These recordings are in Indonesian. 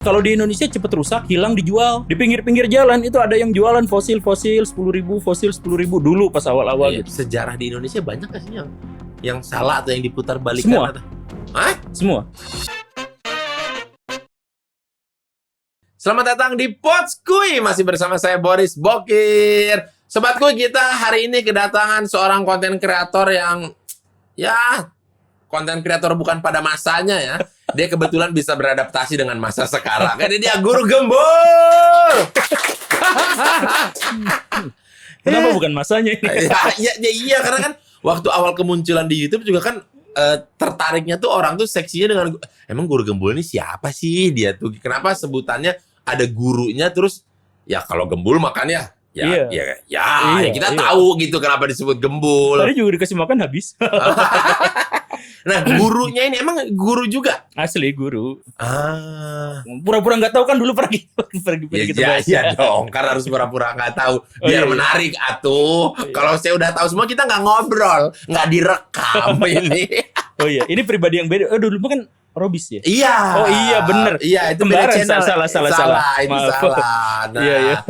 Kalau di Indonesia cepet rusak, hilang, dijual. Di pinggir-pinggir jalan itu ada yang jualan fosil 10.000, fosil 10.000 dulu pas awal-awal Iya, gitu. sejarah di Indonesia banyak gak sih yang salah atau yang diputar balikan? Semua. Hah? Semua. Selamat datang di Potskui, masih bersama saya Boris Bokir. Sobatku, kita hari ini kedatangan seorang konten kreator yang konten kreator bukan pada masanya ya. Dia kebetulan bisa beradaptasi dengan masa sekarang. Karena dia guru gembul. Kenapa bukan masanya ini? Iya, karena kan waktu awal kemunculan di YouTube juga kan tertariknya tuh orang tuh seksinya dengan emang guru gembul ini siapa sih dia tuh? Kenapa sebutannya ada gurunya terus ya kalau gembul makannya ya kita tahu gitu kenapa disebut gembul. Tadi juga dikasih makan habis. Nah, gurunya ini emang guru juga? Asli guru. Pura-pura nggak tahu kan dulu pergi kita bahas. Iya dong, karena harus pura-pura nggak tahu biar menarik atuh. Kalau saya udah tahu semua kita nggak ngobrol, nggak direkam ini. Oh iya, ini pribadi yang beda. Dulu kan Robis ya? Iya. Oh iya, bener. Iya, itu Kembaran, beda channel. Salah. Itu Maaf. salah. Nah, Iya.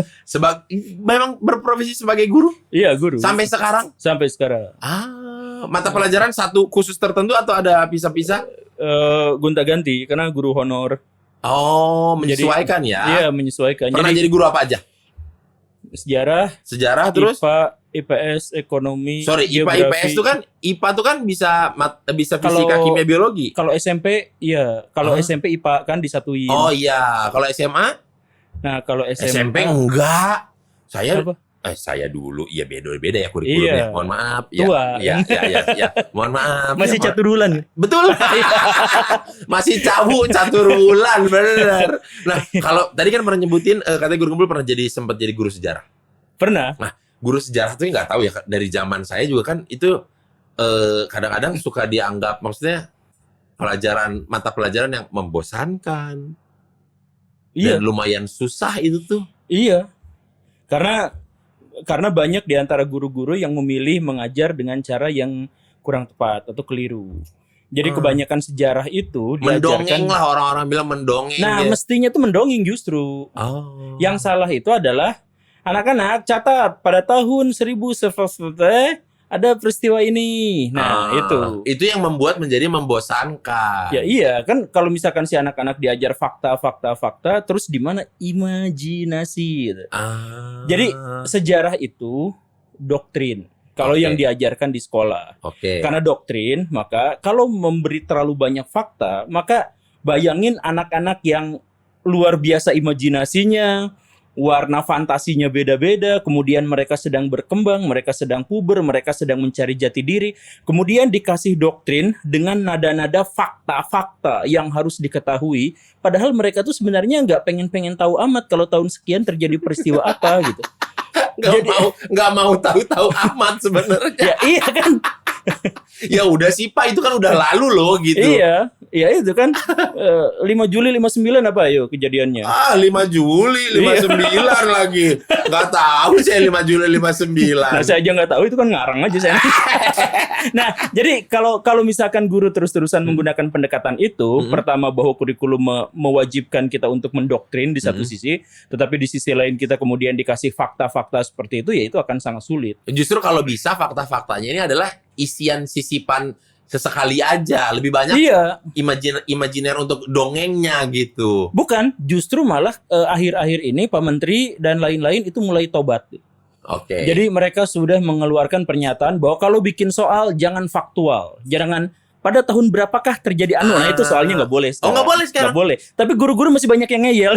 Memang berprofesi sebagai guru? Iya, guru. Sampai sekarang? Sampai sekarang. Mata pelajaran satu khusus tertentu atau ada pisah-pisah? Gonta-ganti, karena guru honor. Oh, menyesuaikan ya? Iya, menyesuaikan. Pernah jadi guru apa aja? Sejarah, terus? IPA, IPS, ekonomi, Sorry, IPA, geografi. IPS itu kan IPA tuh kan bisa fisika, kimia, biologi. Kalau SMP, iya. Kalau SMP IPA kan disatuin. Oh iya, kalau SMA? Nah, kalau SMP enggak. Saya dulu, iya beda ya kurikulumnya. Iya. Mohon maaf. Tua. Ya. Mohon maaf. Masih Ya, caturulan. Betul. Masih caturulan, bener. Nah, kalau tadi kan pernah nyebutin katanya guru gembul pernah sempat jadi guru sejarah. Pernah. Nah, guru sejarah tuh nggak tahu ya, dari zaman saya juga kan itu kadang-kadang suka dianggap maksudnya mata pelajaran yang membosankan. Iya. Dan lumayan susah itu tuh. Iya. Karena banyak di antara guru-guru yang memilih mengajar dengan cara yang kurang tepat atau keliru. Jadi kebanyakan sejarah itu diajarkan. Mendongeng lah, orang-orang bilang mendongeng. Nah, ya. mestinya tuh mendongeng justru. Oh. Yang salah itu adalah anak-anak catat pada tahun 1000 ada peristiwa ini. Nah, itu yang membuat menjadi membosankan. Ya iya, kan kalau misalkan si anak-anak diajar fakta, terus di mana imajinasi gitu. Jadi sejarah itu doktrin. Kalau yang diajarkan di sekolah. Karena doktrin, maka kalau memberi terlalu banyak fakta, maka bayangin anak-anak yang luar biasa imajinasinya, warna fantasinya beda-beda, kemudian mereka sedang berkembang, mereka sedang puber, mereka sedang mencari jati diri, kemudian dikasih doktrin dengan nada-nada fakta-fakta yang harus diketahui, padahal mereka tuh sebenarnya nggak pengen tahu amat kalau tahun sekian terjadi peristiwa apa gitu. Nggak mau tahu amat sebenarnya. Ya iya kan. Ya udah sih Pak, itu kan udah lalu loh gitu. Iya itu kan 5 Juli 59 apa ayo kejadiannya? 5 Juli 59 lagi. Nggak tahu saya 5 Juli 59. Nah, saya aja nggak tahu, itu kan ngarang aja saya. Nah, jadi kalau misalkan guru terus-terusan menggunakan pendekatan itu, pertama bahwa kurikulum mewajibkan kita untuk mendoktrin di satu sisi, tetapi di sisi lain kita kemudian dikasih fakta-fakta seperti itu, ya itu akan sangat sulit. Justru kalau bisa fakta-faktanya ini adalah isian sisipan sesekali aja, lebih banyak imajiner untuk dongengnya gitu. Bukan, justru malah akhir-akhir ini Pak Menteri dan lain-lain itu mulai tobat. Jadi mereka sudah mengeluarkan pernyataan bahwa kalau bikin soal jangan faktual, jangan pada tahun berapakah terjadi Nah itu soalnya nggak boleh sekarang. Nggak boleh sekarang? Nggak boleh. Tapi guru-guru masih banyak yang ngeyel.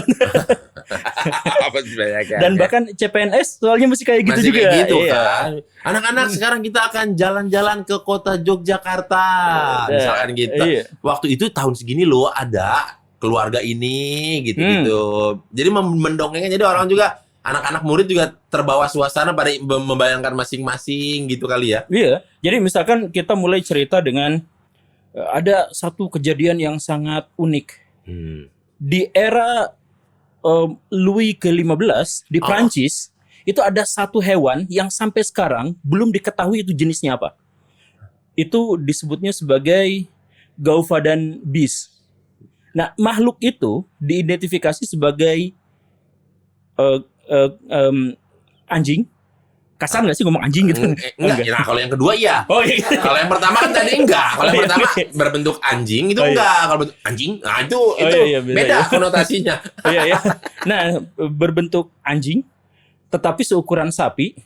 Dan bahkan CPNS soalnya masih kayak gitu juga. Kayak gitu, kan. Anak-anak sekarang kita akan jalan-jalan ke kota Yogyakarta, misalkan gitu. Waktu itu tahun segini loh ada keluarga ini gitu-gitu. Jadi mendongengnya, jadi orang juga, anak-anak murid juga terbawa suasana pada membayangkan masing-masing gitu kali ya. Iya. Jadi misalkan kita mulai cerita dengan ada satu kejadian yang sangat unik. Di era Louis ke-15 di Prancis, itu ada satu hewan yang sampai sekarang belum diketahui itu jenisnya apa. Itu disebutnya sebagai Gauvadan beast. Nah, makhluk itu diidentifikasi sebagai anjing. Kasar nggak sih ngomong anjing gitu? Enggak. Nah, kalau yang kedua iya. Oh iya. Kalau yang pertama kan tadi enggak. Kalau yang pertama berbentuk anjing itu enggak. Kalau bentuk anjing, nah itu iya, beda konotasinya. Iya. Nah, berbentuk anjing, tetapi seukuran sapi,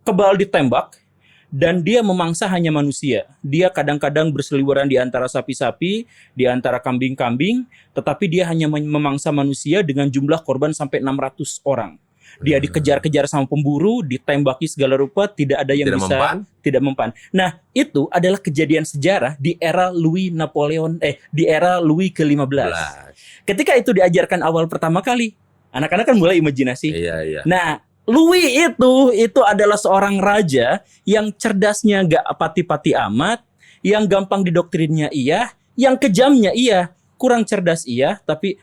kebal ditembak, dan dia memangsa hanya manusia. Dia kadang-kadang berseliweran di antara sapi-sapi, di antara kambing-kambing, tetapi dia hanya memangsa manusia dengan jumlah korban sampai 600 orang. Dia dikejar-kejar sama pemburu, ditembaki segala rupa, tidak ada yang tidak mempan. Nah, itu adalah kejadian sejarah di era Louis di era Louis ke-15. Ketika itu diajarkan awal pertama kali, anak-anak kan mulai imajinasi. Iya. Nah, Louis itu adalah seorang raja yang cerdasnya gak pati-pati amat, yang gampang didoktrinnya iya, yang kejamnya iya, kurang cerdas iya, tapi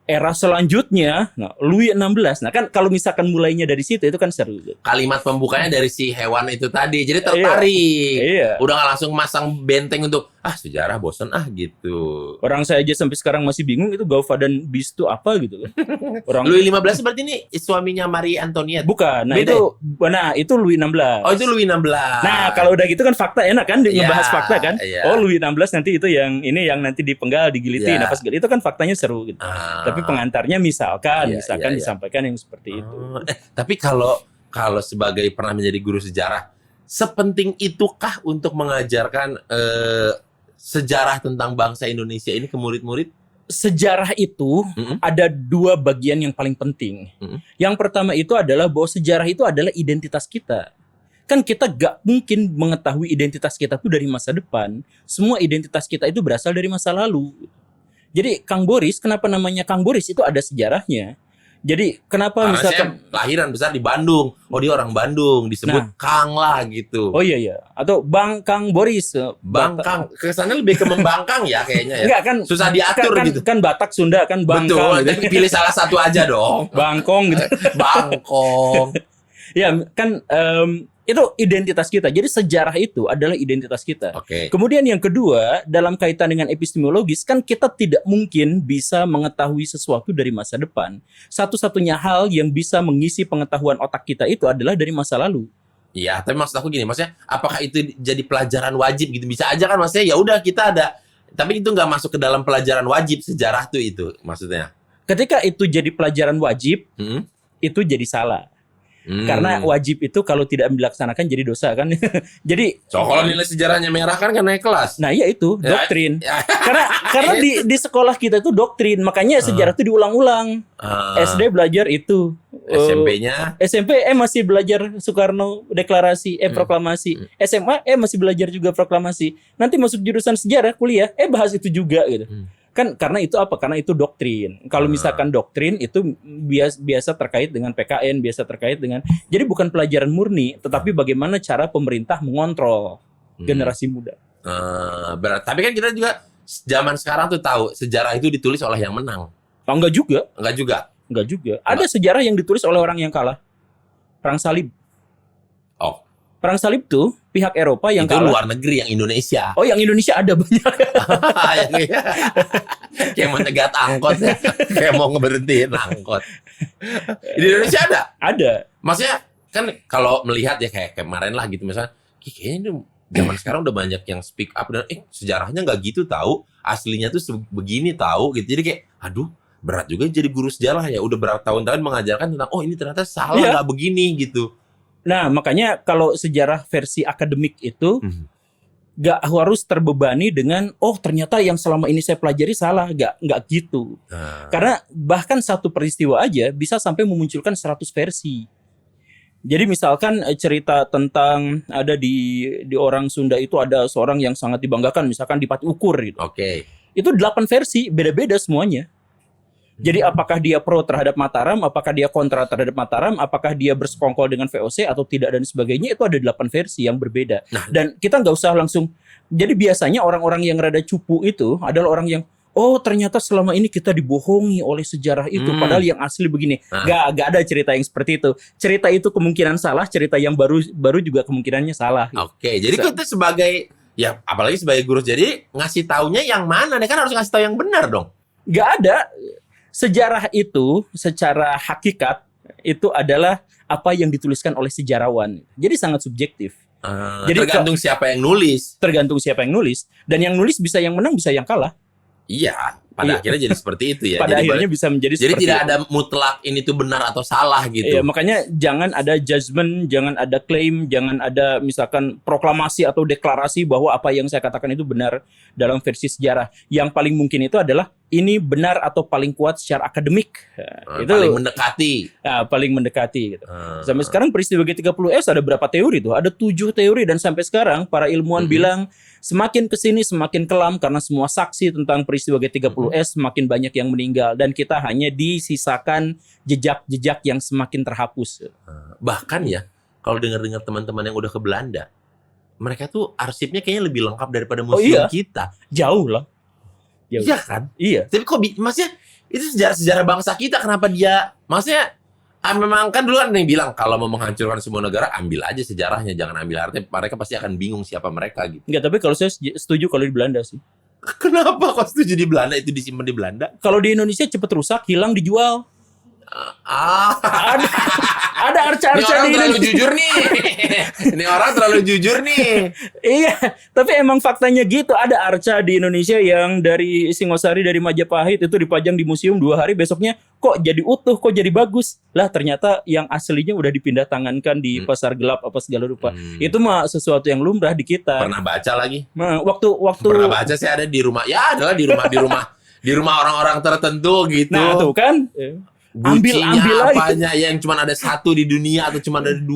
era selanjutnya, Louis XVI. Nah kan kalau misalkan mulainya dari situ itu kan seru. Kalimat pembukanya dari si hewan itu tadi, jadi tertarik. Iya. Udah nggak langsung masang benteng untuk sejarah bosen gitu. Orang saya aja sampai sekarang masih bingung itu Gauva dan Beast itu apa gitu kan. Louis XV berarti ini suaminya Marie Antoinette. Bukan. Itu Louis XVI. Oh, itu Louis XVI. Nah, kalau udah gitu kan fakta enak kan ngebahas fakta kan. Oh, Louis XVI nanti itu yang nanti dipenggal, digilitin apa segala. Itu kan faktanya seru gitu. Tapi pengantarnya misalkan disampaikan yang seperti itu. Tapi kalau sebagai pernah menjadi guru sejarah, sepenting itukah untuk mengajarkan sejarah tentang bangsa Indonesia ini ke murid-murid? Sejarah itu ada dua bagian yang paling penting. Yang pertama itu adalah bahwa sejarah itu adalah identitas kita. Kan kita gak mungkin mengetahui identitas kita itu dari masa depan. Semua identitas kita itu berasal dari masa lalu. Jadi Kang Boris, kenapa namanya Kang Boris itu ada sejarahnya. Jadi kenapa karena misalkan saya lahiran besar di Bandung, dia orang Bandung, disebut Kang lah gitu. Oh iya, atau Bang Kang Boris. Bang Kang, kesannya lebih ke membangkang ya kayaknya ya. Enggak kan, susah diatur gitu. Kan Batak Sunda kan Bangkang. Betul, tapi pilih salah satu aja dong. Bangkong gitu. Bangkong. Ya kan itu identitas kita. Jadi sejarah itu adalah identitas kita. Kemudian yang kedua, dalam kaitan dengan epistemologis, kan kita tidak mungkin bisa mengetahui sesuatu dari masa depan. Satu-satunya hal yang bisa mengisi pengetahuan otak kita itu adalah dari masa lalu. Iya, tapi maksud aku gini, maksudnya apakah itu jadi pelajaran wajib gitu? Bisa aja kan, maksudnya ya udah kita ada, tapi itu nggak masuk ke dalam pelajaran wajib sejarah tuh itu maksudnya. Ketika itu jadi pelajaran wajib, itu jadi salah. Karena wajib itu kalau tidak dilaksanakan jadi dosa kan. Jadi kalau nilai sejarahnya merah kan naik kelas. Nah, iya itu doktrin. Karena di sekolah kita itu doktrin, makanya sejarah itu diulang-ulang. SD belajar itu. SMP masih belajar Soekarno deklarasi, proklamasi. SMA masih belajar juga proklamasi. Nanti masuk jurusan sejarah kuliah, bahas itu juga gitu. Kan karena itu apa? Karena itu doktrin. Kalau misalkan doktrin itu biasa terkait dengan PKN, biasa terkait dengan, jadi bukan pelajaran murni, tetapi bagaimana cara pemerintah mengontrol generasi muda. Tapi kan kita juga zaman sekarang tuh tahu sejarah itu ditulis oleh yang menang. Enggak juga. Enggak juga. Ada sejarah yang ditulis oleh orang yang kalah. Perang Salib. Perang Salib tuh pihak Eropa yang itu kalah. Luar negeri, yang Indonesia. Oh, yang Indonesia ada banyak. Kayak mau nyegat angkot ya. Kayak mau ngeberhentiin angkot. Di Indonesia ada? Ada. Maksudnya kan kalau melihat ya kayak kemarin lah gitu misalnya, kayaknya zaman sekarang udah banyak yang speak up dan sejarahnya nggak gitu tahu, aslinya tuh begini tahu gitu. Jadi kayak aduh, berat juga jadi guru sejarah ya. Udah bertahun-tahun mengajarkan tentang ini ternyata salah nggak begini gitu. Nah, makanya kalau sejarah versi akademik itu gak harus terbebani dengan ternyata yang selama ini saya pelajari salah, gak gitu. Karena bahkan satu peristiwa aja bisa sampai memunculkan 100 versi. Jadi misalkan cerita tentang ada di orang Sunda itu ada seorang yang sangat dibanggakan, misalkan di Pati Ukur gitu. Itu 8 versi, beda-beda semuanya. Jadi apakah dia pro terhadap Mataram, apakah dia kontra terhadap Mataram, apakah dia bersekongkol dengan VOC atau tidak dan sebagainya, itu ada 8 versi yang berbeda. Dan kita nggak usah langsung, jadi biasanya orang-orang yang rada cupu itu adalah orang yang, ternyata selama ini kita dibohongi oleh sejarah itu, padahal yang asli begini. Nggak ada cerita yang seperti itu. Cerita itu kemungkinan salah, cerita yang baru juga kemungkinannya salah. Jadi kita sebagai, ya apalagi sebagai guru, jadi ngasih taunya yang mana nih, kan harus ngasih tahu yang benar dong. Nggak ada. Sejarah itu secara hakikat itu adalah apa yang dituliskan oleh sejarawan. Jadi sangat subjektif. Jadi tergantung siapa yang nulis. Tergantung siapa yang nulis. Dan yang nulis bisa yang menang, bisa yang kalah. Iya, pada akhirnya jadi seperti itu ya. Pada akhirnya bisa menjadi jadi seperti tidak itu. ada mutlak ini tuh benar atau salah gitu. Iya, makanya jangan ada judgement, jangan ada klaim, jangan ada misalkan proklamasi atau deklarasi bahwa apa yang saya katakan itu benar dalam versi sejarah. Yang paling mungkin itu adalah ini benar atau paling kuat secara akademik. Itu paling mendekati. Paling mendekati gitu. Sampai sekarang peristiwa G30S ada berapa teori tuh? Ada 7 teori dan sampai sekarang para ilmuwan bilang semakin kesini semakin kelam karena semua saksi tentang peristiwa G30S semakin banyak yang meninggal dan kita hanya disisakan jejak-jejak yang semakin terhapus. Bahkan ya, kalau dengar-dengar teman-teman yang udah ke Belanda, mereka tuh arsipnya kayaknya lebih lengkap daripada museum kita. Jauh lah. Jauh. Iya kan? Iya. Tapi kok maksudnya itu sejarah bangsa kita, kenapa dia maksudnya memang kan dulu kan yang bilang kalau mau menghancurkan semua negara ambil aja sejarahnya, jangan ambil artinya, mereka pasti akan bingung siapa mereka gitu. Enggak, tapi kalau saya setuju kalau di Belanda sih. Kenapa kok setuju di Belanda, itu disimpan di Belanda? Kalau di Indonesia cepet rusak, hilang, dijual. Ada arca-arca di terlalu Indonesia. jujur nih. Ini orang terlalu jujur nih. Iya, tapi emang faktanya gitu. Ada arca di Indonesia yang dari Singosari, dari Majapahit itu dipajang di museum 2 hari, besoknya kok jadi utuh, kok jadi bagus. Lah ternyata yang aslinya udah dipindah tangankan di pasar gelap apa segala rupa. Itu mah sesuatu yang lumrah di kita. Pernah baca lagi? Nah, waktu pernah baca sih ada di rumah. Ya adalah di rumah orang-orang tertentu gitu. Nah, tuh kan. Ambil apanya yang cuma ada 1 di dunia atau cuma ada 2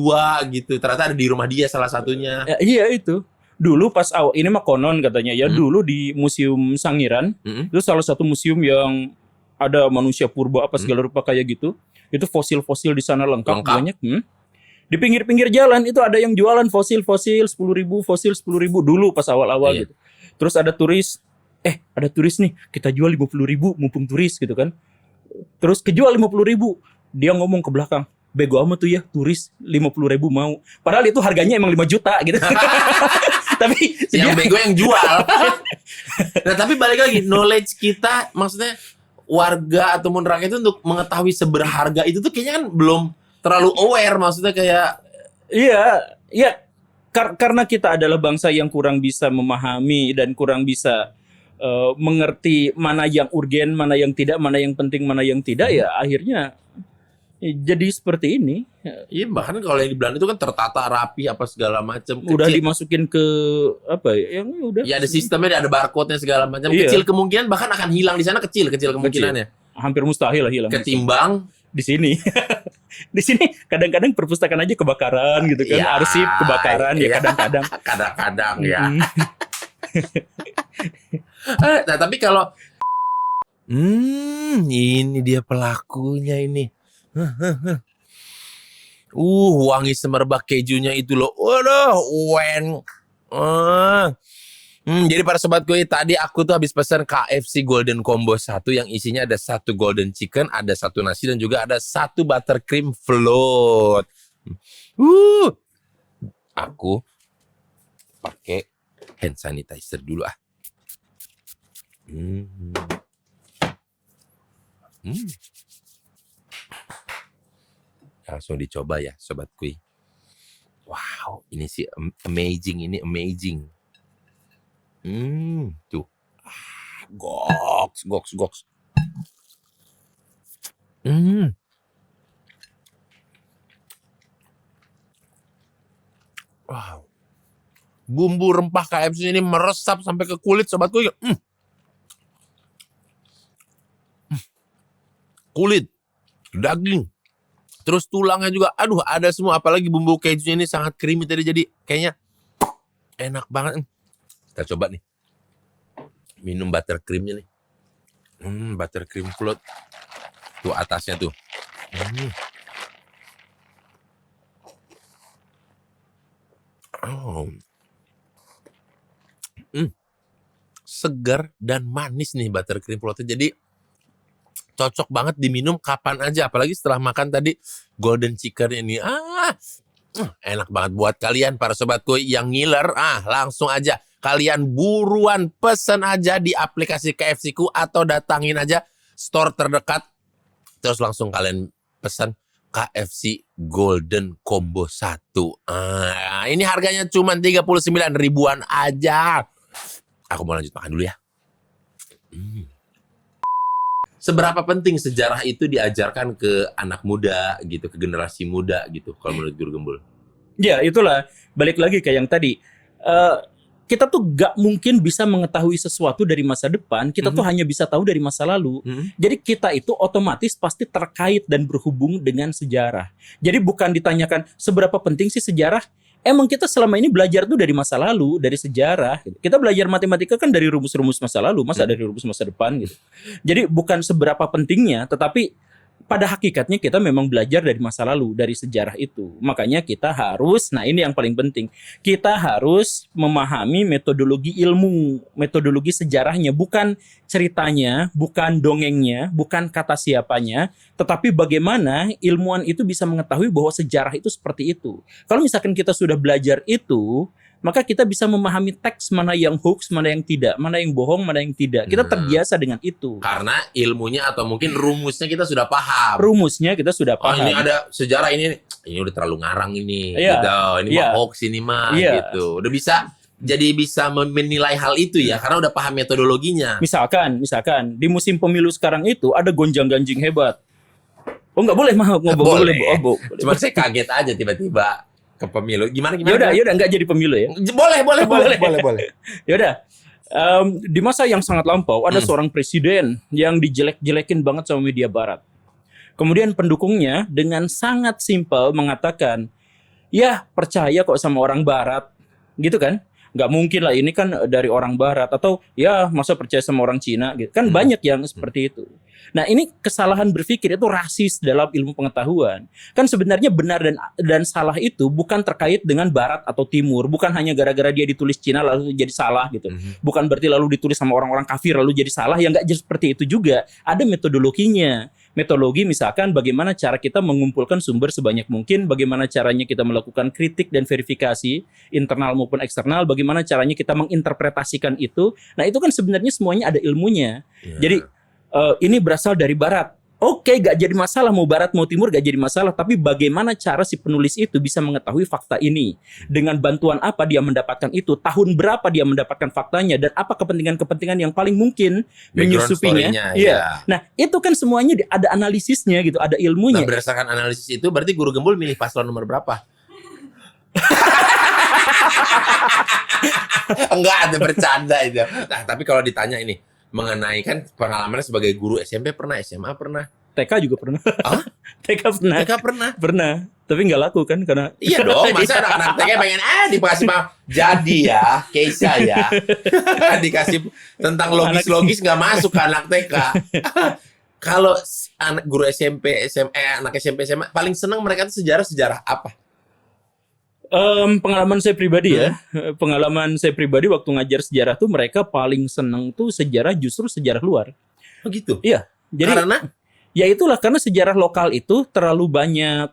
gitu. Ternyata ada di rumah dia salah satunya. Ya, iya itu. Dulu pas awal ini mah konon katanya ya, dulu di Museum Sangiran itu salah satu museum yang ada manusia purba apa segala rupa kayak gitu. Itu fosil-fosil di sana lengkap. Banyak. Di pinggir-pinggir jalan itu ada yang jualan fosil-fosil 10.000, fosil 10.000 dulu pas awal-awal gitu. Terus ada turis, ada turis nih, kita jual 50.000 mumpung turis gitu kan. Terus kejual 50.000. Dia ngomong ke belakang, bego amat tuh ya, turis 50.000 mau. Padahal itu harganya emang 5 juta gitu. Tapi yang bego yang jual. Nah, tapi balik lagi, knowledge kita, maksudnya warga ataupun rakyat itu untuk mengetahui seberharga itu tuh kayaknya kan belum terlalu aware, maksudnya kayak iya, karena kita adalah bangsa yang kurang bisa memahami dan kurang bisa mengerti mana yang urgen, mana yang tidak, mana yang penting, mana yang tidak, ya akhirnya jadi seperti ini. Iya, bahkan kalau yang di Belanda itu kan tertata rapi apa segala macam. Udah dimasukin ke apa ya? Yang udah. Ya ada sistemnya, ada barcode-nya segala macam. Kecil kemungkinan bahkan akan hilang di sana, kecil kemungkinannya. Hampir mustahil lah hilang. Ketimbang di sini. Di sini kadang-kadang perpustakaan aja kebakaran gitu kan, arsip kebakaran ya kadang-kadang. Kadang-kadang ya. Nah, tapi kalau ini dia pelakunya ini. Wangi semerbak kejunya itu loh. Waduh, jadi para sobatku, tadi aku tuh habis pesan KFC Golden Combo 1 yang isinya ada 1 golden chicken, ada 1 nasi dan juga ada 1 buttercream float. Aku pakai hand sanitizer dulu ah. Langsung dicoba ya sobat kui. Wow, ini sih amazing, ini amazing. Tuh. Goks. Wow. Bumbu rempah KFC ini meresap sampai ke kulit sobatku. Kulit, daging, terus tulangnya juga, aduh ada semua. Apalagi bumbu kejunya ini sangat creamy tadi, jadi kayaknya enak banget. Kita coba nih, minum buttercreamnya nih. Buttercream float, tuh atasnya tuh. Segar dan manis nih buttercream floatnya, jadi cocok banget diminum kapan aja, apalagi setelah makan tadi golden chicken ini. Enak banget buat kalian para sobatku yang ngiler, langsung aja Kalian buruan pesan aja di aplikasi KFC-ku atau datangin aja store terdekat. Terus langsung kalian pesan KFC Golden Combo 1. Ini harganya cuma 39 ribuan aja. Aku mau lanjut makan dulu ya. Seberapa penting sejarah itu diajarkan ke anak muda gitu, ke generasi muda gitu, kalau menurut Guru Gembul? Ya, itulah. Balik lagi ke yang tadi. Kita tuh gak mungkin bisa mengetahui sesuatu dari masa depan. Kita tuh hanya bisa tahu dari masa lalu. Jadi kita itu otomatis pasti terkait dan berhubung dengan sejarah. Jadi bukan ditanyakan seberapa penting sih sejarah. Emang kita selama ini belajar tuh dari masa lalu, dari sejarah. Kita belajar matematika kan dari rumus-rumus masa lalu, masa dari rumus masa depan gitu. Jadi bukan seberapa pentingnya, tetapi pada hakikatnya kita memang belajar dari masa lalu, dari sejarah itu. Makanya kita harus, nah ini yang paling penting, kita harus memahami metodologi ilmu, metodologi sejarahnya, bukan ceritanya, bukan dongengnya, bukan kata siapanya, tetapi bagaimana ilmuwan itu bisa mengetahui bahwa sejarah itu seperti itu. Kalau misalkan kita sudah belajar itu, maka kita bisa memahami teks mana yang hoax, mana yang tidak, mana yang bohong, mana yang tidak. Kita terbiasa dengan itu. Karena ilmunya atau mungkin rumusnya kita sudah paham. Rumusnya kita sudah paham. Ini ada sejarah ini udah terlalu ngarang ini. Gitu. Ini mah hoax ini mah gitu. Udah bisa menilai hal itu ya karena udah paham metodologinya. Misalkan di musim pemilu sekarang itu ada gonjang-ganjing hebat. Oh nggak boleh mah boleh. Cuma saya kaget aja tiba-tiba ke pemilu. Gimana? Yaudah nggak jadi pemilu ya. Boleh. Yaudah. Di masa yang sangat lampau ada seorang presiden yang dijelek-jelekin banget sama media barat. Kemudian pendukungnya dengan sangat simpel mengatakan, ya percaya kok sama orang barat, gitu kan? Nggak mungkin lah ini kan dari orang barat, atau ya masa percaya sama orang Cina gitu. Kan banyak yang seperti itu. Nah ini kesalahan berpikir itu rasis dalam ilmu pengetahuan. Kan sebenarnya benar dan salah itu bukan terkait dengan barat atau timur. Bukan hanya gara-gara dia ditulis Cina lalu jadi salah gitu. Bukan berarti lalu ditulis sama orang-orang kafir lalu jadi salah. Ya nggak seperti itu juga. Ada metodologinya. Metodologi misalkan bagaimana cara kita mengumpulkan sumber sebanyak mungkin, bagaimana caranya kita melakukan kritik dan verifikasi internal maupun eksternal, bagaimana caranya kita menginterpretasikan itu. Nah itu kan sebenarnya semuanya ada ilmunya. Jadi ini berasal dari barat. Oke, gak jadi masalah mau barat mau timur gak jadi masalah. Tapi bagaimana cara si penulis itu bisa mengetahui fakta ini? Dengan bantuan apa dia mendapatkan itu? Tahun berapa dia mendapatkan faktanya? Dan apa kepentingan-kepentingan yang paling mungkin menyusupinya? Iya. Nah itu kan semuanya ada analisisnya gitu, ada ilmunya. Nah berdasarkan analisis itu berarti Guru Gembul milih paslon nomor berapa? Enggak, ada bercanda itu. Nah tapi kalau ditanya ini mengenai kan pengalamannya sebagai guru SMP pernah, SMA pernah, TK juga pernah. TK pernah. Pernah. Tapi nggak laku kan karena iya dong, masa anak-anak TK pengen dikasih jadi ya, Keisha ya. Dikasih tentang logis nggak masuk ke anak TK. Kalau anak guru SMP, anak SMP, SMA paling senang mereka tuh sejarah apa? Pengalaman saya pribadi ya, pengalaman saya pribadi waktu ngajar sejarah tuh mereka paling seneng tuh sejarah justru sejarah luar. Oh gitu? Iya. Jadi karena? Ya itulah karena sejarah lokal itu terlalu banyak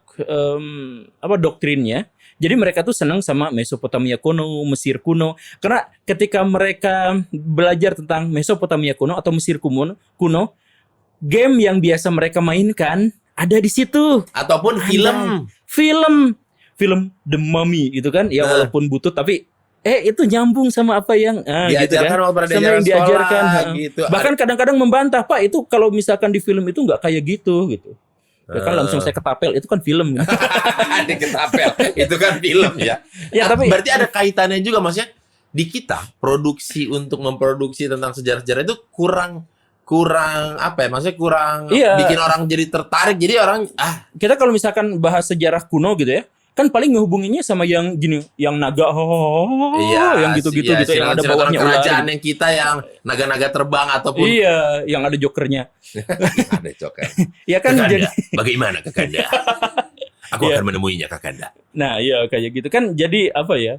doktrinnya. Jadi mereka tuh senang sama Mesopotamia kuno, Mesir kuno. Karena ketika mereka belajar tentang Mesopotamia kuno atau Mesir kuno, game yang biasa mereka mainkan ada di situ. Ataupun film The Mummy gitu kan, ya walaupun butut tapi itu nyambung sama apa yang diajarkan gitu kan? Sama yang diajarkan gitu. Bahkan kadang-kadang membantah, Pak itu kalau misalkan di film itu nggak kayak gitu. Ya kan langsung saya ketapel, itu kan film. Ketapel, itu kan film ya. Ya tapi berarti ada kaitannya juga, maksudnya di kita produksi untuk memproduksi tentang sejarah-sejarah itu kurang apa ya, maksudnya kurang bikin orang jadi tertarik, jadi orang kita kalau misalkan bahas sejarah kuno gitu ya, kan paling ngehubunginnya sama yang gini, yang naga yang gitu-gitu gitu, yang ada bawahnya ular. Kerajaan yang kita yang naga-naga terbang ataupun yang ada jokernya. Ada joker. Ya kan Kakanda, jadi bagaimana Kakanda? Aku akan menemuinya Kakanda. Nah, iya kayak gitu kan, jadi apa ya?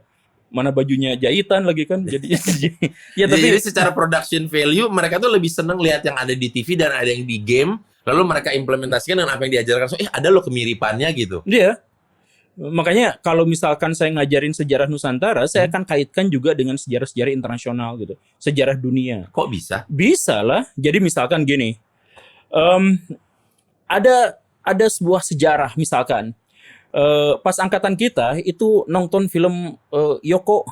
Mana bajunya jahitan lagi kan, jadi jadi secara production value mereka tuh lebih seneng lihat yang ada di TV dan ada yang di game, lalu mereka implementasikan dengan apa yang diajarkan. Ada loh kemiripannya gitu. Iya. Makanya kalau misalkan saya ngajarin sejarah Nusantara, saya akan kaitkan juga dengan sejarah-sejarah internasional gitu, sejarah dunia. Kok bisa? Bisa lah. Jadi misalkan gini, ada sebuah sejarah misalkan. Pas angkatan kita itu nonton film Yoko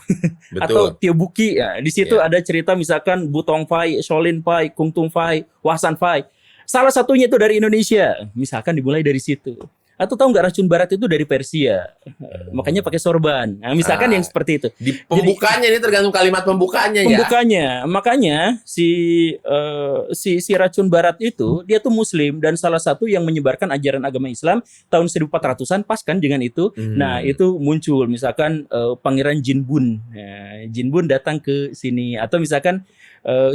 atau Tiobuki ya. Di situ ada cerita misalkan Butong Fai, Shaolin Fai, Kung Tung Fai, Wasan Fai. Salah satunya itu dari Indonesia. Misalkan dimulai dari situ. Atau tahu nggak racun barat itu dari Persia, makanya pakai sorban. Nah, misalkan yang seperti itu. Di pembukanya ini tergantung kalimat pembukanya ya. Pembukanya, makanya si racun barat itu dia tuh Muslim dan salah satu yang menyebarkan ajaran agama Islam tahun 1400-an pas kan dengan itu. Nah itu muncul misalkan Pangeran Jinbun. Nah, Jinbun datang ke sini atau misalkan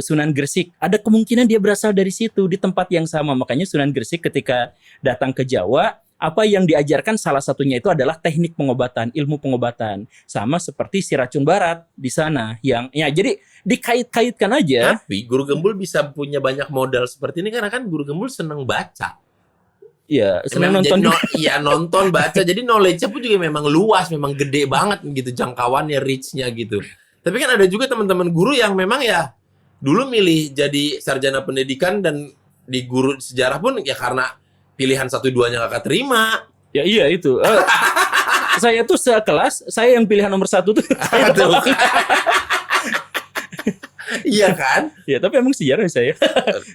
Sunan Gresik, ada kemungkinan dia berasal dari situ di tempat yang sama. Makanya Sunan Gresik ketika datang ke Jawa, apa yang diajarkan salah satunya itu adalah teknik pengobatan, ilmu pengobatan. Sama seperti si racun barat di sana. Jadi dikait-kaitkan aja. Tapi Guru Gembul bisa punya banyak modal seperti ini karena kan Guru Gembul senang baca. Iya, senang nonton juga. Iya, nonton, baca. Jadi knowledge-nya pun juga memang luas, memang gede banget gitu jangkauannya, reach-nya gitu. Tapi kan ada juga teman-teman guru yang memang ya dulu milih jadi sarjana pendidikan dan di guru sejarah pun ya karena pilihan 1-2-nya kakak terima. Ya iya itu. Saya tuh sekelas, saya yang pilihan nomor 1 tuh. Iya kan? Ya tapi emang sejarah saya.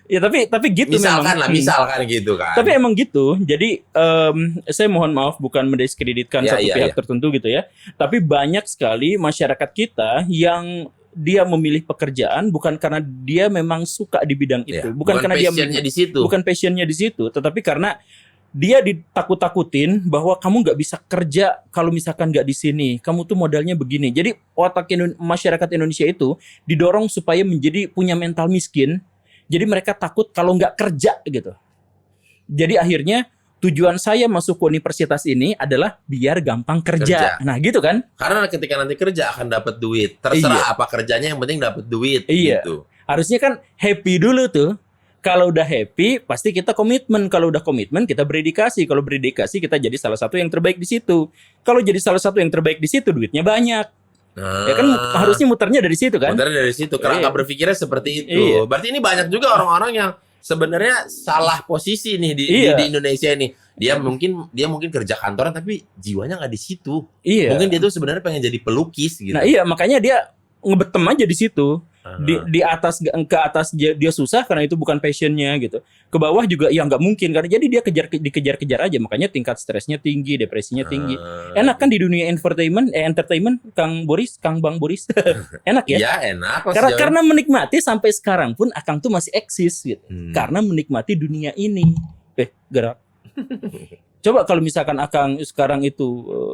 Ya tapi gitu misalkan memang. Misalkan gitu kan. Tapi emang gitu. Jadi saya mohon maaf bukan mendiskreditkan satu pihak tertentu gitu ya. Tapi banyak sekali masyarakat kita yang dia memilih pekerjaan bukan karena dia memang suka di bidang itu, bukan karena dia di situ. Bukan passionnya di situ, tetapi karena dia ditakut-takutin bahwa kamu nggak bisa kerja kalau misalkan nggak di sini, kamu tuh modalnya begini. Jadi otak masyarakat Indonesia itu didorong supaya menjadi punya mental miskin. Jadi mereka takut kalau nggak kerja gitu. Jadi akhirnya tujuan saya masuk ke universitas ini adalah biar gampang kerja. Nah gitu kan. Karena ketika nanti kerja akan dapat duit. Terserah apa kerjanya, yang penting dapat duit. Gitu. Harusnya kan happy dulu tuh. Kalau udah happy pasti kita komitmen. Kalau udah komitmen kita berdedikasi. Kalau berdedikasi kita jadi salah satu yang terbaik di situ. Kalau jadi salah satu yang terbaik di situ duitnya banyak. Ya kan harusnya muternya dari situ kan. Muternya dari situ. Kerangka berpikirnya seperti itu. Berarti ini banyak juga orang-orang yang sebenarnya salah posisi nih di Indonesia ini. Dia mungkin kerja kantoran tapi jiwanya nggak di situ. Mungkin dia tuh sebenarnya pengen jadi pelukis gitu. Nah makanya dia ngebetem aja di situ. Di atas ke atas dia susah karena itu bukan passionnya gitu. Ke bawah juga ya nggak mungkin karena jadi dia dikejar-kejar aja, makanya tingkat stresnya tinggi, depresinya tinggi. Enak kan di dunia entertainment Bang Boris enak ya? Iya enak. Karena menikmati sampai sekarang pun Akang tuh masih eksis gitu. Karena menikmati dunia ini. Gerak. Coba kalau misalkan Akang sekarang itu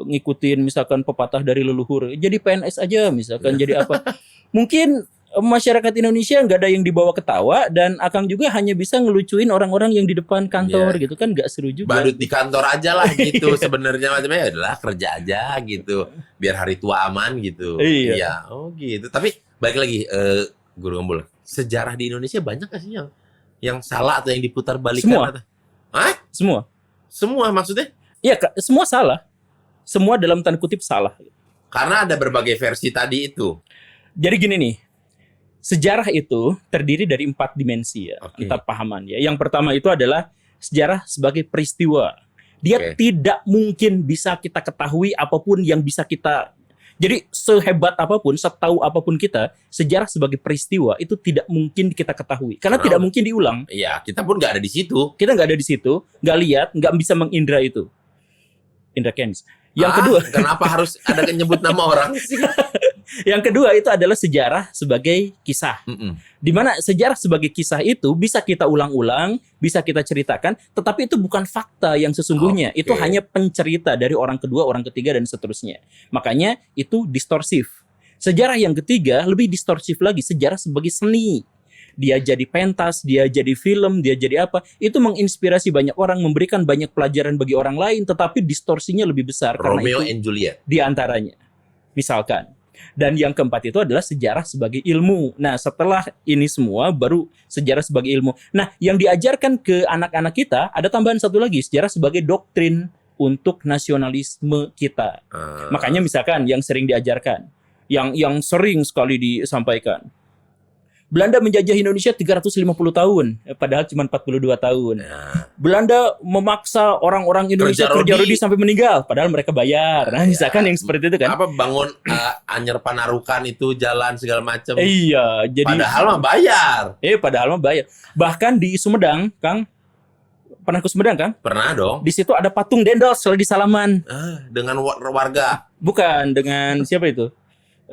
ngikutin misalkan pepatah dari leluhur, jadi PNS aja misalkan jadi apa? Mungkin masyarakat Indonesia nggak ada yang dibawa ketawa dan Akang juga hanya bisa ngelucuin orang-orang yang di depan kantor gitu kan, nggak seru juga. Badut di kantor aja lah gitu sebenarnya, macamnya adalah kerja aja gitu biar hari tua aman gitu. Iya. Oh gitu. Tapi balik lagi Guru Gembul, sejarah di Indonesia banyak nggak sih yang salah atau yang diputar balikan? Semua maksudnya? Iya, semua salah. Semua dalam tanda kutip salah. Karena ada berbagai versi tadi itu. Jadi gini nih, sejarah itu terdiri dari 4 dimensi ya, 4 pahaman ya. Yang pertama itu adalah sejarah sebagai peristiwa. Dia tidak mungkin bisa kita ketahui apapun yang bisa kita. Jadi sehebat apapun, setahu apapun kita, sejarah sebagai peristiwa itu tidak mungkin kita ketahui karena tidak mungkin diulang. Iya, kita pun nggak ada di situ. Kita nggak ada di situ, nggak lihat, nggak bisa mengindra itu. Indra Kens. Yang kedua, kenapa harus ada nyebut nama orang sih? Yang kedua itu adalah sejarah sebagai kisah. Di mana sejarah sebagai kisah itu bisa kita ulang-ulang, bisa kita ceritakan, tetapi itu bukan fakta yang sesungguhnya. Itu hanya pencerita dari orang kedua, orang ketiga, dan seterusnya. Makanya itu distorsif. Sejarah yang ketiga lebih distorsif lagi, sejarah sebagai seni. Dia jadi pentas, dia jadi film, dia jadi apa. Itu menginspirasi banyak orang, memberikan banyak pelajaran bagi orang lain, tetapi distorsinya lebih besar. Romeo karena itu and Juliet. Di antaranya. Misalkan. Dan yang keempat itu adalah sejarah sebagai ilmu. Nah, setelah ini semua baru sejarah sebagai ilmu. Nah, yang diajarkan ke anak-anak kita ada tambahan satu lagi, sejarah sebagai doktrin. untuk nasionalisme kita. Makanya misalkan yang sering diajarkan, yang sering sekali disampaikan, Belanda menjajah Indonesia 350 tahun, padahal cuma 42 tahun. Belanda memaksa orang-orang Indonesia kerja rodi sampai meninggal, padahal mereka bayar. Nah, misalkan yang seperti itu kan. Apa bangun Anyer Panarukan itu jalan segala macam. Iya, jadi padahal mah bayar. Padahal mah bayar. Bahkan di Sumedang, Kang, pernah ke Sumedang kan? Pernah dong. Di situ ada patung Dendels lagi salaman. Dengan warga. Bukan, dengan siapa itu?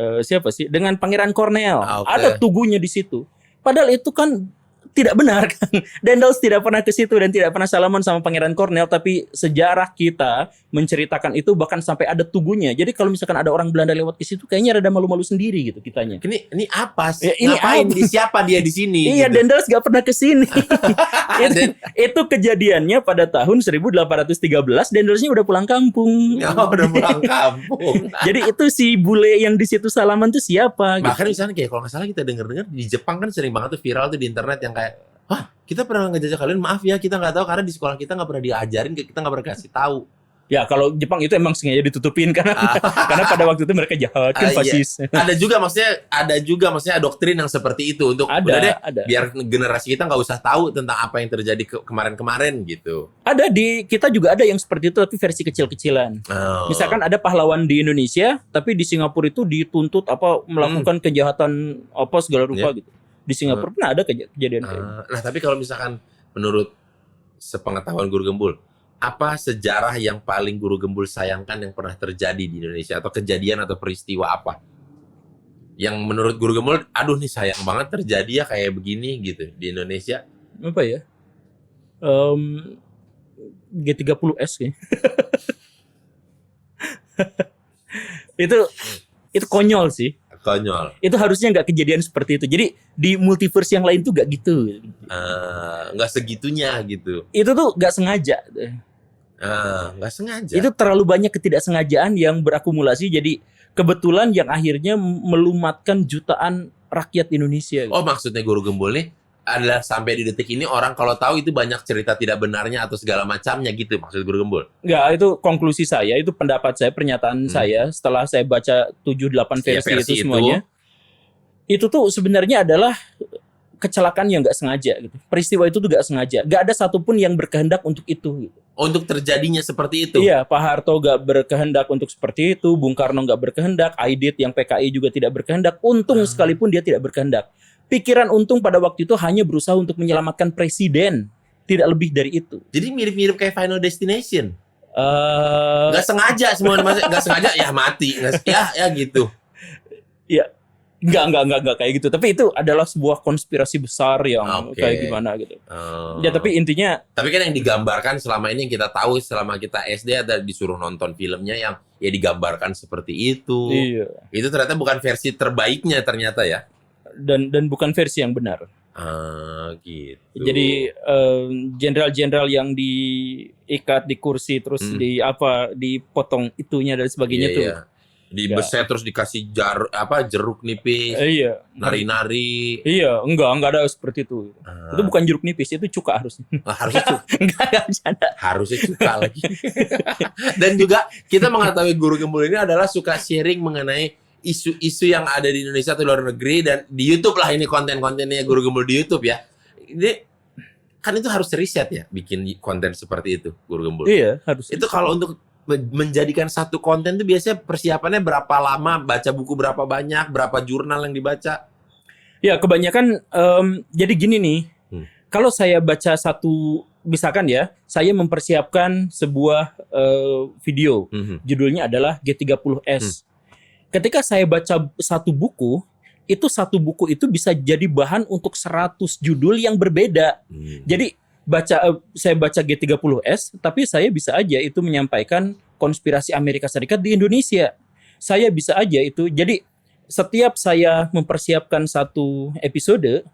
Siapa sih? Dengan Pangeran Cornell. Ada tugunya di situ. Padahal itu kan tidak benar kan. Dendels tidak pernah ke situ dan tidak pernah salaman sama Pangeran Cornell, tapi sejarah kita menceritakan itu bahkan sampai ada tugunya. Jadi kalau misalkan ada orang Belanda lewat ke situ kayaknya rada malu-malu sendiri gitu kitanya. Ini apa sih? Ini ngapain? Siapa dia di sini? Iya, gitu. Dendels gak pernah ke sini. itu kejadiannya pada tahun 1813, Dendelsnya udah pulang kampung. Udah pulang kampung. Jadi itu si bule yang di situ salaman tuh siapa? Bahkan misalnya kayak kalau nggak salah kita dengar-dengar di Jepang kan sering banget tuh viral tuh di internet yang kayak, kita pernah ngejajah kalian, maaf ya kita nggak tahu karena di sekolah kita nggak pernah diajarin, kita nggak pernah kasih tahu. Ya kalau Jepang itu emang sengaja ditutupin karena pada waktu itu mereka jahat kan, fasis. Iya. Ada juga maksudnya doktrin yang seperti itu untuk ada. Biar generasi kita nggak usah tahu tentang apa yang terjadi kemarin-kemarin gitu. Ada di kita juga ada yang seperti itu tapi versi kecil-kecilan. Misalkan ada pahlawan di Indonesia tapi di Singapura itu dituntut melakukan kejahatan segala rupa gitu. Di Singapura pernah ada kejadian kayak gitu. Nah, tapi kalau misalkan menurut sepengetahuan Guru Gembul, apa sejarah yang paling Guru Gembul sayangkan yang pernah terjadi di Indonesia, atau kejadian atau peristiwa apa yang menurut Guru Gembul, aduh nih sayang banget terjadi ya kayak begini gitu di Indonesia? Apa ya? G30S kayaknya. itu konyol sih. Konyol. Itu harusnya nggak kejadian seperti itu. Jadi di multiverse yang lain tuh nggak gitu. Nggak segitunya gitu. Itu tuh nggak sengaja. Nggak sengaja. Itu terlalu banyak ketidaksengajaan yang berakumulasi. Jadi kebetulan yang akhirnya melumatkan jutaan rakyat Indonesia. Oh, maksudnya Guru Gembul nih adalah sampai di detik ini orang kalau tahu itu banyak cerita tidak benarnya atau segala macamnya gitu, maksud Guru Gembul? Enggak, itu konklusi saya, itu pendapat saya, pernyataan saya setelah saya baca 7-8 versi itu semuanya. Itu tuh sebenarnya adalah kecelakaan yang nggak sengaja gitu. Peristiwa itu tuh nggak sengaja. Nggak ada satupun yang berkehendak untuk itu. Gitu. Untuk terjadinya seperti itu? Iya, Pak Harto nggak berkehendak untuk seperti itu. Bung Karno nggak berkehendak. Aidit yang PKI juga tidak berkehendak. Untung sekalipun dia tidak berkehendak. Pikiran Untung pada waktu itu hanya berusaha untuk menyelamatkan presiden. Tidak lebih dari itu. Jadi mirip-mirip kayak Final Destination? Nggak sengaja semua. Nggak sengaja ya mati. Ya gitu. Iya. Enggak kayak gitu. Tapi itu adalah sebuah konspirasi besar yang kayak gimana gitu. Ya tapi intinya. Tapi kan yang digambarkan selama ini yang kita tahu selama kita SD ada disuruh nonton filmnya yang ya digambarkan seperti itu. Iya. Itu ternyata bukan versi terbaiknya ternyata ya. Dan bukan versi yang benar. Gitu. Jadi jenderal-jenderal yang diikat di kursi terus dipotong itunya dan sebagainya tuh. Iya. Dibeset terus dikasih jeruk nipis. Iya. Nari-nari. Iya, enggak ada seperti itu. Itu bukan jeruk nipis, itu cuka harusnya. Harusnya cuka. Enggak bercanda. Harusnya cuka lagi. Dan juga kita mengetahui Guru Gembul ini adalah suka sharing mengenai isu-isu yang ada di Indonesia atau luar negeri, dan di YouTube lah ini konten-kontennya Guru Gembul di YouTube ya. Ini kan itu harus riset ya bikin konten seperti itu Guru Gembul. Iya, harus. Itu kalau untuk menjadikan satu konten itu biasanya persiapannya berapa lama, baca buku berapa banyak, berapa jurnal yang dibaca? Ya kebanyakan jadi gini nih, kalau saya baca satu, misalkan ya, saya mempersiapkan sebuah video, judulnya adalah G30S. Ketika saya baca satu buku itu bisa jadi bahan untuk 100 judul yang berbeda. Jadi saya baca G30S, tapi saya bisa aja itu menyampaikan konspirasi Amerika Serikat di Indonesia. Saya bisa aja itu. Jadi setiap saya mempersiapkan satu episode,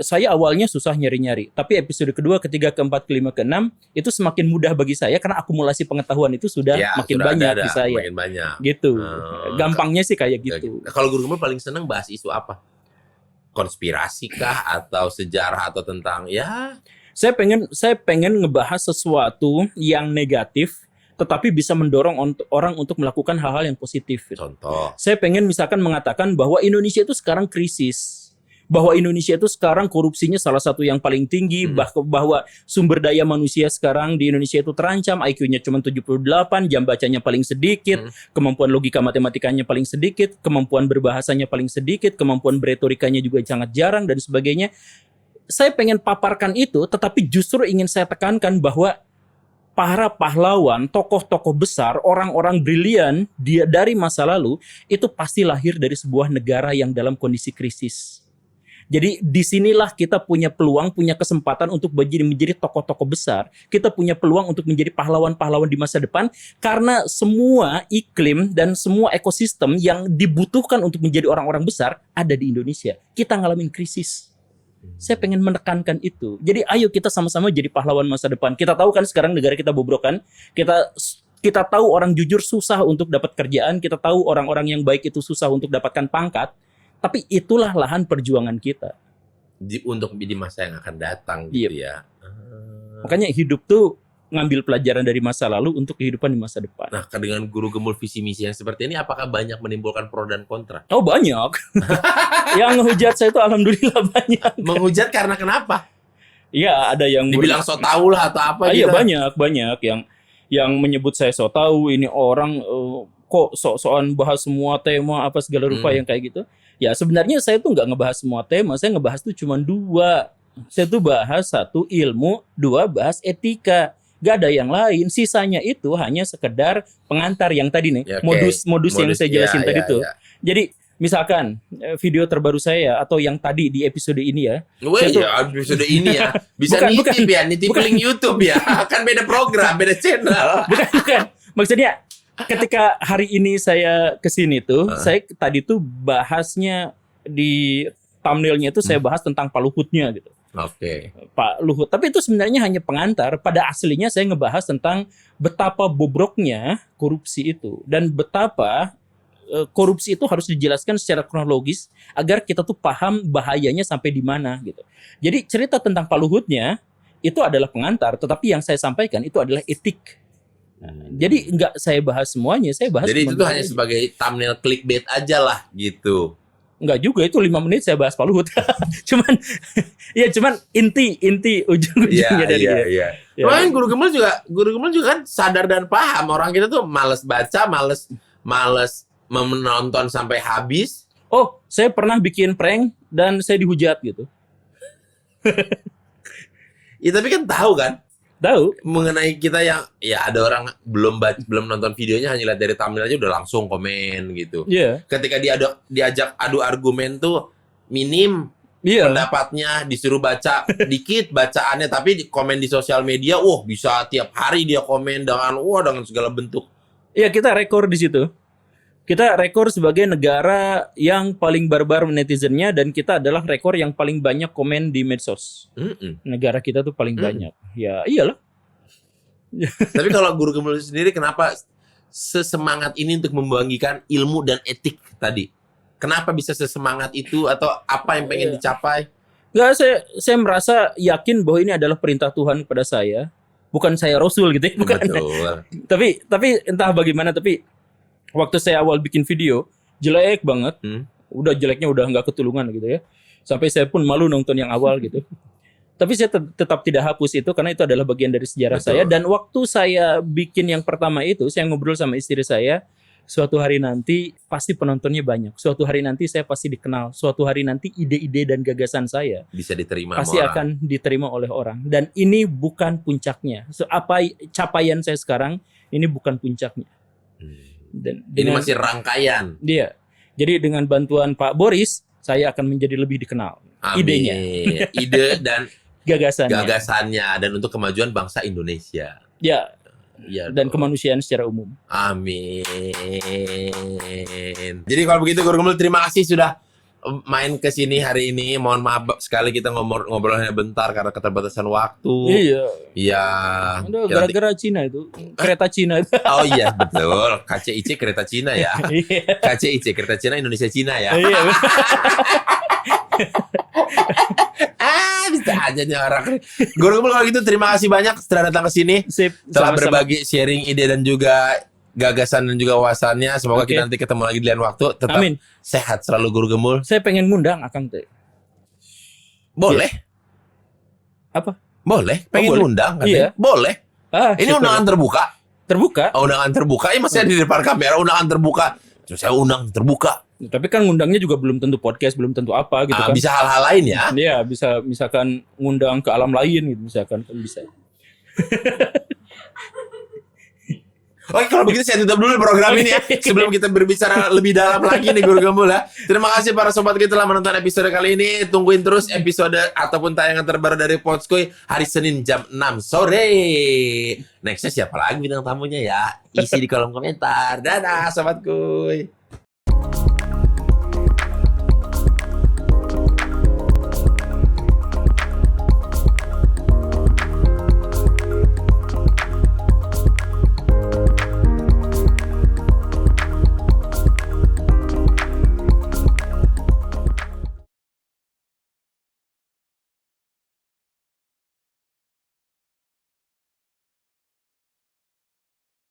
saya awalnya susah nyari-nyari. Tapi episode kedua, ketiga, keempat, kelima, keenam itu semakin mudah bagi saya karena akumulasi pengetahuan itu sudah makin banyak di saya. Makin banyak. Gitu. Gampangnya sih kayak gitu. Kalau Guru Gembul paling senang bahas isu apa? Konspirasi kah atau sejarah atau tentang ya? Saya pengen ngebahas sesuatu yang negatif tetapi bisa mendorong orang untuk melakukan hal-hal yang positif. Contoh. Saya pengen misalkan mengatakan bahwa Indonesia itu sekarang krisis. Bahwa Indonesia itu sekarang korupsinya salah satu yang paling tinggi, bahwa sumber daya manusia sekarang di Indonesia itu terancam, IQ-nya cuma 78, jam bacanya paling sedikit, kemampuan logika matematikanya paling sedikit, kemampuan berbahasanya paling sedikit, kemampuan beretorikanya juga sangat jarang dan sebagainya. Saya pengen paparkan itu, tetapi justru ingin saya tekankan bahwa para pahlawan, tokoh-tokoh besar, orang-orang brilian dari masa lalu itu pasti lahir dari sebuah negara yang dalam kondisi krisis. Jadi disinilah kita punya peluang, punya kesempatan untuk menjadi tokoh-tokoh besar. Kita punya peluang untuk menjadi pahlawan-pahlawan di masa depan karena semua iklim dan semua ekosistem yang dibutuhkan untuk menjadi orang-orang besar ada di Indonesia. Kita ngalamin krisis. Saya pengen menekankan itu. Jadi ayo kita sama-sama jadi pahlawan masa depan. Kita tahu kan sekarang negara kita bobrokan. Kita tahu orang jujur susah untuk dapat kerjaan. Kita tahu orang-orang yang baik itu susah untuk dapatkan pangkat. Tapi itulah lahan perjuangan kita. Untuk di masa yang akan datang gitu ya. Makanya hidup tuh ngambil pelajaran dari masa lalu untuk kehidupan di masa depan. Nah, dengan guru gemul visi misi yang seperti ini, apakah banyak menimbulkan pro dan kontra? Oh banyak. Yang ngehujat saya itu alhamdulillah banyak. Menghujat karena kenapa? Iya, ada yang dibilang so tahu lah atau apa gitu. Iya, banyak yang menyebut saya so tahu, ini orang kok sok-sokan bahas semua tema apa segala rupa yang kayak gitu. Ya sebenarnya saya tuh nggak ngebahas semua tema, saya ngebahas tuh cuma 2. Saya tuh bahas 1 ilmu, 2 bahas etika. Gak ada yang lain, sisanya itu hanya sekedar pengantar yang tadi nih, ya, modus yang saya jelasin tadi tuh. Jadi misalkan video terbaru saya atau yang tadi di episode ini ya. Episode ini ya. Bisa nitip link YouTube ya. Kan beda program, beda channel. Bukan. Maksudnya ketika hari ini saya kesini tuh, saya tadi tuh bahasnya di thumbnailnya itu saya bahas tentang Pak Luhutnya gitu. Oke. Pak Luhut. Tapi itu sebenarnya hanya pengantar. Pada aslinya saya ngebahas tentang betapa bobroknya korupsi itu dan betapa korupsi itu harus dijelaskan secara kronologis agar kita tuh paham bahayanya sampai di mana gitu. Jadi cerita tentang Pak Luhutnya itu adalah pengantar, tetapi yang saya sampaikan itu adalah etik. Jadi nggak saya bahas semuanya, saya bahas. Jadi itu tuh hanya sebagai thumbnail clickbait aja lah gitu. Enggak juga, itu 5 menit saya bahas Pak Luhut. cuman inti ujung-ujungnya dari dia. Iya. Cuman guru gemul juga kan sadar dan paham orang kita tuh males baca, males menonton sampai habis. Oh, saya pernah bikin prank dan saya dihujat gitu. Ya tapi kan tahu kan? Tahu mengenai kita yang ya ada orang belum nonton videonya, hanya lihat dari thumbnail aja udah langsung komen gitu. Iya. Ketika diajak adu argumen tuh minim pendapatnya, disuruh baca dikit bacaannya, tapi komen di sosial media, bisa tiap hari dia komen dengan segala bentuk. Iya, kita rekor di situ. Kita rekor sebagai negara yang paling barbar netizennya dan kita adalah rekor yang paling banyak komen di medsos. Negara kita tuh paling banyak. Ya iyalah. Tapi kalau guru gemul sendiri kenapa sesemangat ini untuk membagikan ilmu dan etik tadi? Kenapa bisa sesemangat itu atau apa yang pengen dicapai? Nggak, saya merasa yakin bahwa ini adalah perintah Tuhan kepada saya. Bukan saya Rasul gitu ya, bukan. Betul. Tapi entah bagaimana, tapi waktu saya awal bikin video jelek banget, udah jeleknya udah nggak ketulungan gitu ya. Sampai saya pun malu nonton yang awal gitu. Tapi saya tetap tidak hapus itu karena itu adalah bagian dari sejarah saya. Dan waktu saya bikin yang pertama itu, saya ngobrol sama istri saya, suatu hari nanti pasti penontonnya banyak. Suatu hari nanti saya pasti dikenal. Suatu hari nanti ide-ide dan gagasan saya bisa diterima, pasti akan diterima oleh orang. Dan ini bukan puncaknya. Apa capaian saya sekarang ini bukan puncaknya. Dan ini masih rangkaian. Dia. Jadi dengan bantuan Pak Boris, saya akan menjadi lebih dikenal. Amin. Idenya, ide dan gagasannya dan untuk kemajuan bangsa Indonesia. Ya. Dan kemanusiaan secara umum. Amin. Jadi kalau begitu Guru Gemul, terima kasih sudah main ke sini hari ini. Mohon maaf sekali kita ngobrolnya bentar karena keterbatasan waktu. Iya. Gara-gara Cina itu, kereta Cina itu. Oh iya betul, KCIC kereta Cina ya. KCIC kereta Cina Indonesia Cina ya. Bisa aja nih orang. Guru Gembul, kalau gitu terima kasih banyak setelah datang ke sini. Sip, Telah sama-sama. berbagi sharing ide dan juga gagasan dan juga wawasannya. Semoga kita nanti ketemu lagi di lain waktu. Tetap sehat selalu Guru Gembul. Saya pengen ngundang Akang teh. Boleh. Apa? Boleh. Pengen boleh. ngundang katanya. Iya. Boleh. Ini undangan terbuka. Terbuka? Undangan terbuka. Ya masih ada di depan kamera undangan terbuka. Terus saya undang terbuka. Tapi kan ngundangnya juga belum tentu podcast, belum tentu apa gitu kan. Bisa hal-hal lain ya. Iya, bisa misalkan ngundang ke alam lain gitu misalkan kan bisa. Oke, kalau begitu saya tutup dulu program ini ya. Sebelum kita berbicara lebih dalam lagi nih Guru Gembul ya. Terima kasih para sobat kita telah menonton episode kali ini. Tungguin terus episode ataupun tayangan terbaru dari Podskoy hari Senin jam 6 sore. Nextnya siapa lagi bintang tamunya ya? Isi di kolom komentar. Dadah sobat kuy.